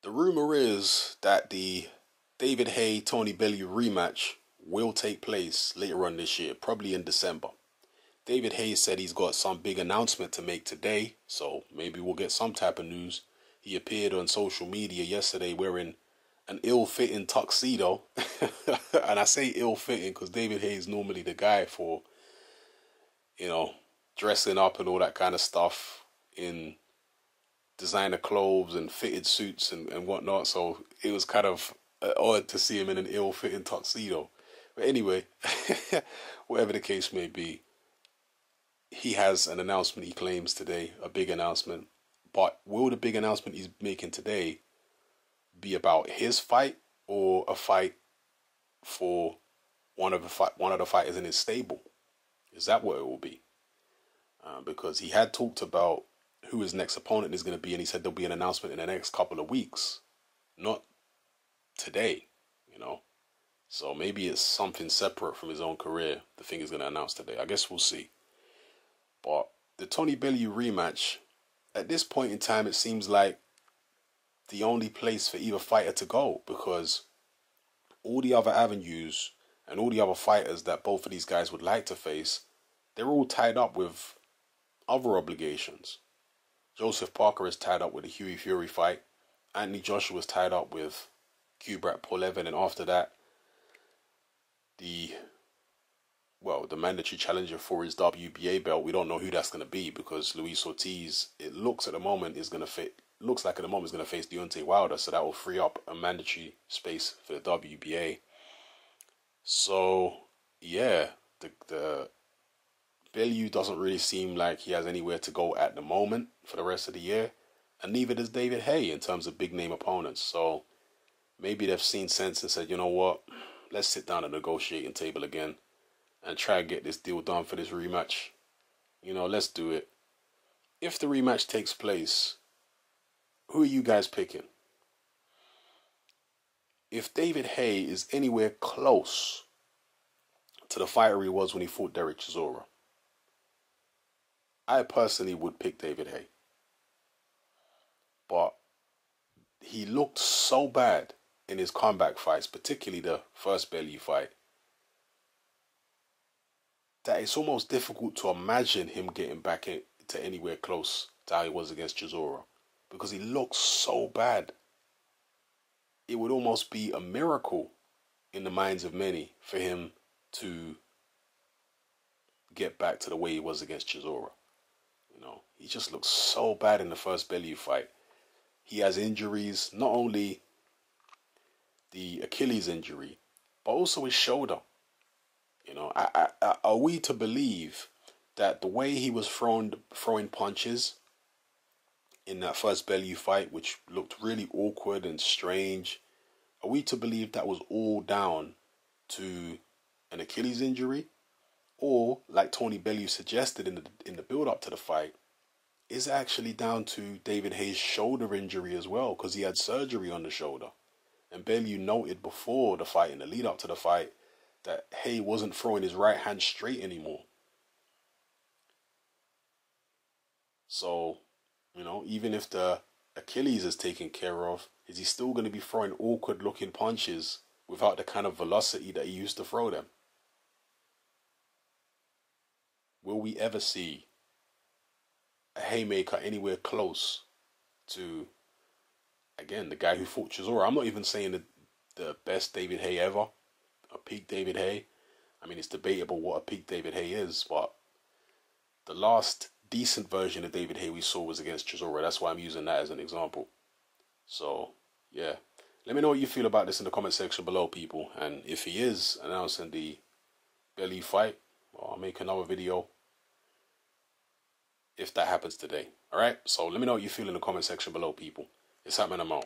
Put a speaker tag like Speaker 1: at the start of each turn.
Speaker 1: The rumor is that the David Haye Tony Bellew rematch will take place later on this year, probably in December. David Haye said he's got some big announcement to make today, so maybe we'll get some type of news. He appeared on social media yesterday wearing an ill-fitting tuxedo. And I say ill-fitting because David Haye is normally the guy for, you know, dressing up and all that kind of stuff in designer clothes and fitted suits and whatnot. So it was kind of odd to see him in an ill-fitting tuxedo. But anyway, whatever the case may be, he has an announcement he claims today, a big announcement. But will the big announcement he's making today be about his fight or a fight for one of the fighters in his stable? Is that what it will be? Because he had talked about who his next opponent is going to be, and he said there'll be an announcement in the next couple of weeks, not today, you know. So maybe it's something separate from his own career. The thing is going to announce today. I guess we'll see. But the Tony Bellew rematch, at this point in time, it seems like the only place for either fighter to go, because all the other avenues and all the other fighters that both of these guys would like to face, they're all tied up with other obligations. Joseph Parker is tied up with the Hughie Fury fight. Anthony Joshua is tied up with Kubrat Pulev, and after that, the mandatory challenger for his WBA belt. We don't know who that's going to be because Luis Ortiz, it looks at the moment is going to face Deontay Wilder, so that will free up a mandatory space for the WBA. So yeah, the Bellew doesn't really seem like he has anywhere to go at the moment for the rest of the year, and neither does David Haye in terms of big name opponents. So maybe they've seen sense and said, you know what, let's sit down at the negotiating table again and try and get this deal done for this rematch. You know, let's do it. If the rematch takes place, who are you guys picking? If David Haye is anywhere close to the fighter he was when he fought Derek Chisora, I personally would pick David Haye. But he looked so bad in his comeback fights, particularly the first Bellew fight, that it's almost difficult to imagine him getting back to anywhere close to how he was against Chisora, because he looks so bad. It would almost be a miracle in the minds of many for him to get back to the way he was against Chisora. You know, he just looks so bad in the first Bellew fight. He has injuries, not only the Achilles injury, but also his shoulder. You know, are we to believe that the way he was throwing punches in that first Bellew fight, which looked really awkward and strange, are we to believe that was all down to an Achilles injury? Or, like Tony Bellew suggested in the build-up to the fight, is actually down to David Haye's shoulder injury as well, because he had surgery on the shoulder. And Bellew noted before the fight, in the lead-up to the fight, that Haye wasn't throwing his right hand straight anymore. So, you know, even if the Achilles is taken care of, is he still going to be throwing awkward-looking punches without the kind of velocity that he used to throw them? Will we ever see a haymaker anywhere close to, again, the guy who fought Chisora? I'm not even saying the best David Haye ever, a peak David Haye. I mean, it's debatable what a peak David Haye is, but the last decent version of David Haye we saw was against Chisora. That's why I'm using that as an example. So, yeah. Let me know what you feel about this in the comment section below, people. And if he is announcing the Bellew fight, I'll make another video if that happens today. Alright? So let me know what you feel in the comment section below, people. It's happening, I'm out.